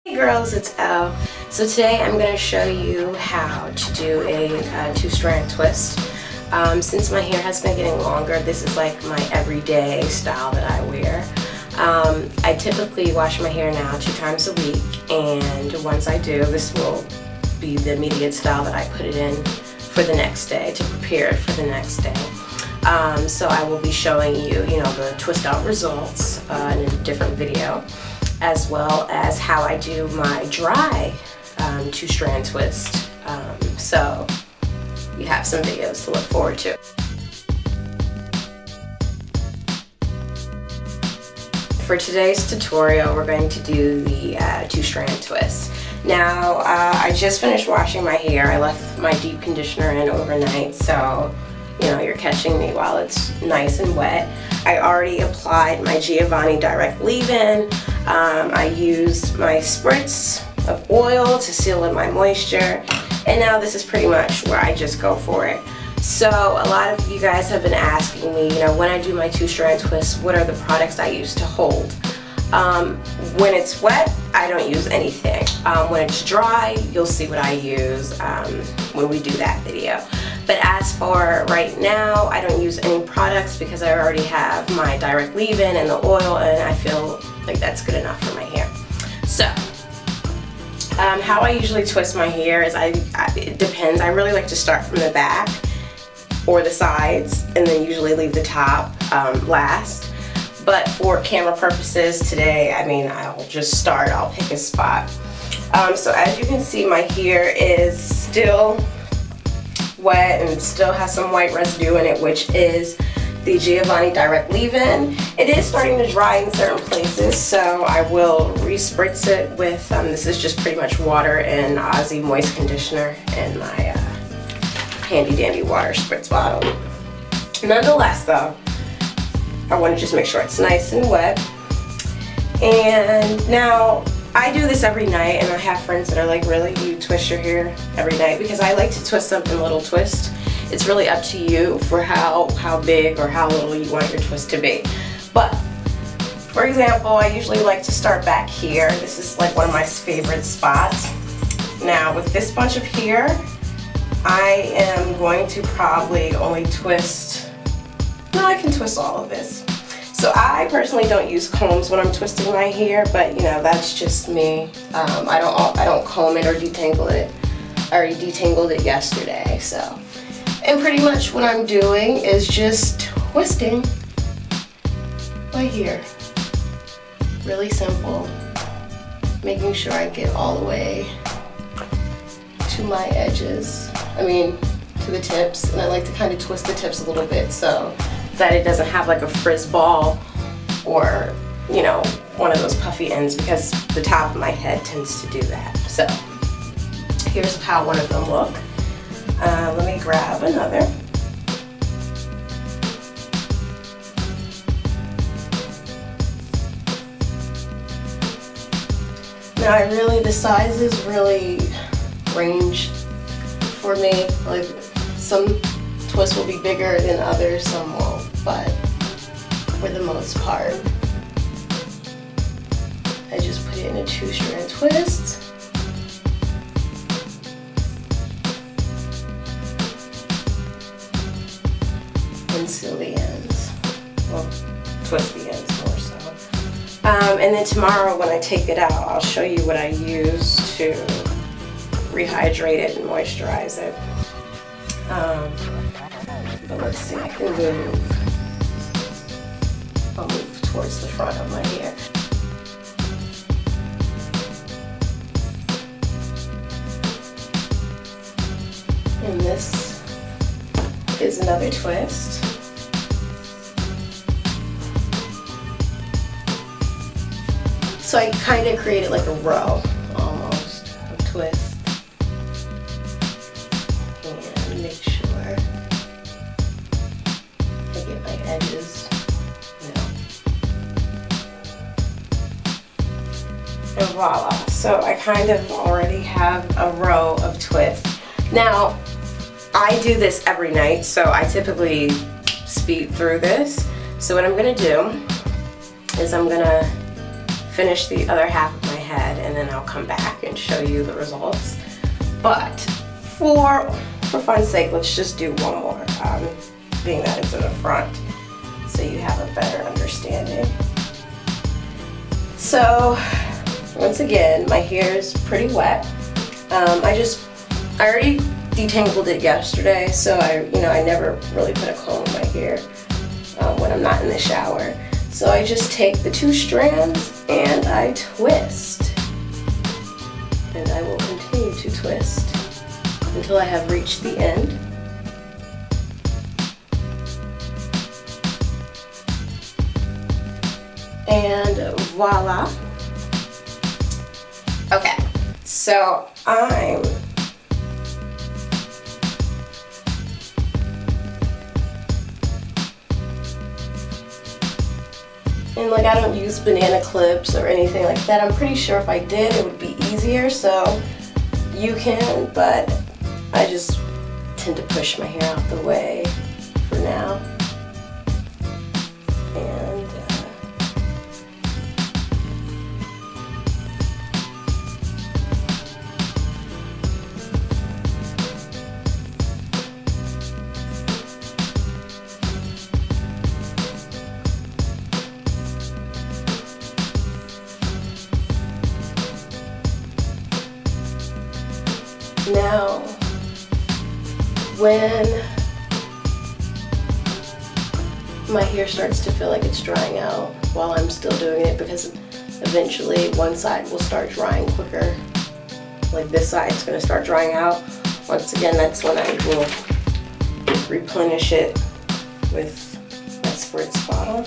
Hey girls, it's Elle. So today I'm going to show you how to do a two-strand twist. Since my hair has been getting longer, this is like my everyday style that I wear. I typically wash my hair now 2 times a week, and once I do, this will be the immediate style that I put it in for the next day, to prepare it for the next day. So I will be showing you, the twist out results in a different video, as well as how I do my dry two-strand twist. So you have some videos to look forward to. For today's tutorial, we're going to do the two-strand twist. Now, I just finished washing my hair. I left my deep conditioner in overnight, so you're catching me while it's nice and wet. I already applied my Giovanni direct leave-in. I used my spritz of oil to seal in my moisture, and now this is pretty much where I just go for it. So a lot of you guys have been asking me, when I do my two-strand twist, what are the products I use to hold? When it's wet, I don't use anything. When it's dry, you'll see what I use when we do that video. But as for right now, I don't use any products because I already have my direct leave-in and the oil, and I feel like that's good enough for my hair. So, how I usually twist my hair is, it depends. I really like to start from the back or the sides, and then usually leave the top last. But for camera purposes today, I'll just start. I'll pick a spot. So as you can see, my hair is still wet and still has some white residue in it, which is the Giovanni direct leave-in. It is starting to dry in certain places, so I will re-spritz it with, this is just pretty much water and Aussie moist conditioner in my handy dandy water spritz bottle. Nonetheless though, I want to just make sure it's nice and wet. And now, I do this every night, and I have friends that are like, really, you twist your hair every night? Because I like to twist them in little twists. It's really up to you for how big or how little you want your twist to be. But, for example, I usually like to start back here. This is like one of my favorite spots. Now, with this bunch of hair, I am going to probably only twist, no, I can twist all of this. So I personally don't use combs when I'm twisting my hair, but that's just me. I don't comb it or detangle it. I already detangled it yesterday, so. And pretty much what I'm doing is just twisting my hair. Really simple. Making sure I get all the way to my edges. To the tips, and I like to kind of twist the tips a little bit so that it doesn't have like a frizz ball or, one of those puffy ends, because the top of my head tends to do that. So here's how one of them look. Let me grab another. Now the sizes really range for me. Like, some twists will be bigger than others, some won't, but for the most part, I just put it in a two-strand twist. And seal the ends. Well, twist the ends more so. And then tomorrow when I take it out, I'll show you what I use to rehydrate it and moisturize it. But let's see, I can move. I'll move towards the front of my hair. And this is another twist. So I kind of created like a row, almost, of twists. And make sure I get my edges, and voila. So I kind of already have a row of twists. Now, I do this every night, so I typically speed through this. So what I'm going to do is I'm going to finish the other half of my head head, and then I'll come back and show you the results. But for fun's sake, let's just do one more, being that it's in the front, so you have a better understanding. So once again, my hair is pretty wet. I already detangled it yesterday, so I never really put a comb in my hair when I'm not in the shower. So I just take the 2 strands and I twist. And I will continue to twist until I have reached the end. And voila. Okay, so and like, I don't use banana clips or anything like that. I'm pretty sure if I did, it would be easier, so you can, but I just tend to push my hair out the way for now. And now, when my hair starts to feel like it's drying out while I'm still doing it, because eventually one side will start drying quicker, like this side's going to start drying out. Once again, that's when I will replenish it with my Spritz bottle.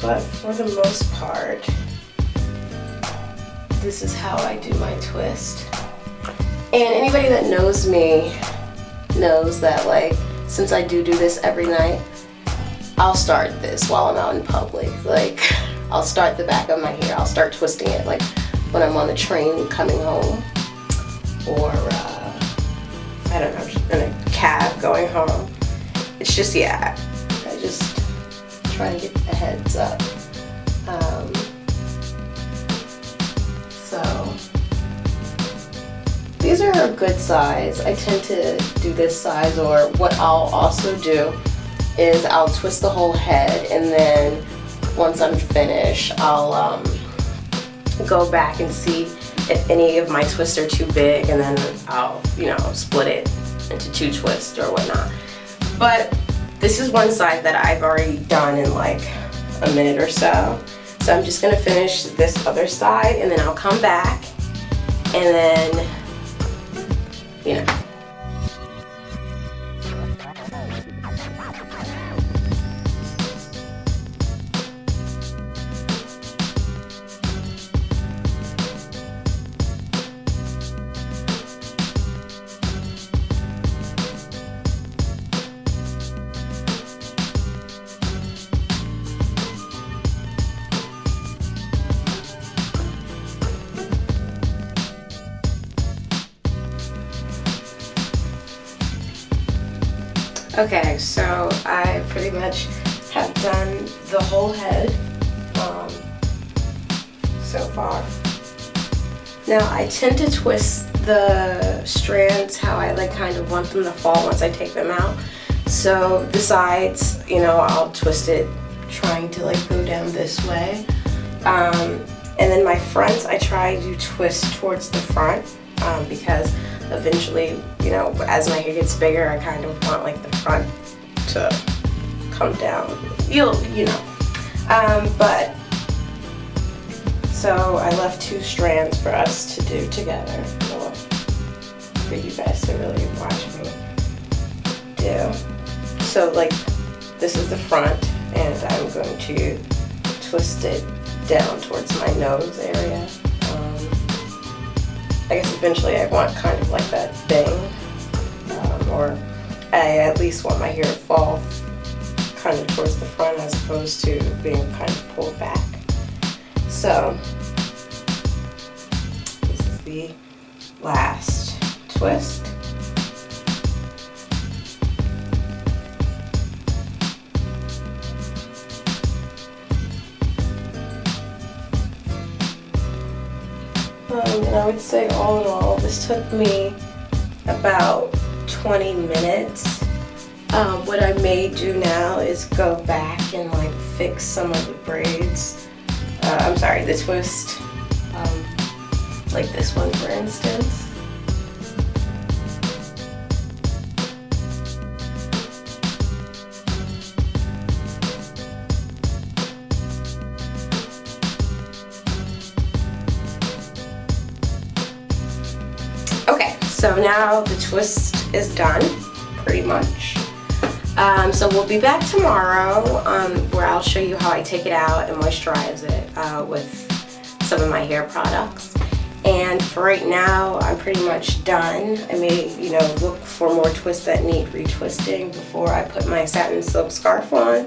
But for the most part, this is how I do my twist. And anybody that knows me knows that, like, since I do this every night, I'll start this while I'm out in public. Like, I'll start the back of my hair, I'll start twisting it, like when I'm on the train coming home, or I don't know, just in a cab going home. It's just, yeah, I just try to get the heads up. So these are a good size. I tend to do this size, or what I'll also do is I'll twist the whole head, and then once I'm finished, I'll go back and see if any of my twists are too big, and then I'll, split it into 2 twists or whatnot. But this is one side that I've already done in like a minute or so. So I'm just gonna finish this other side, and then I'll come back, and then, Okay, so I pretty much have done the whole head so far. Now I tend to twist the strands how I like kind of want them to fall once I take them out. So the sides, I'll twist it trying to like go down this way. And then my fronts, I try to twist towards the front because eventually, as my hair gets bigger, I kind of want like the front to come down. But so I left 2 strands for us to do together. Well, for you guys to really watch me do. So like, this is the front, and I'm going to twist it down towards my nose area. I guess eventually I want kind of like that bang, or I at least want my hair to fall kind of towards the front as opposed to being kind of pulled back. So this is the last twist. And I would say all in all, this took me about 20 minutes. What I may do now is go back and like fix some of the braids. I'm sorry, the twist. Like this one for instance. Okay, so now the twist is done, pretty much. So we'll be back tomorrow where I'll show you how I take it out and moisturize it with some of my hair products. And for right now, I'm pretty much done. I may, look for more twists that need retwisting before I put my satin silk scarf on.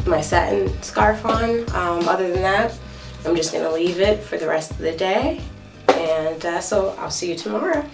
My satin scarf on. Other than that, I'm just gonna leave it for the rest of the day. And so I'll see you tomorrow.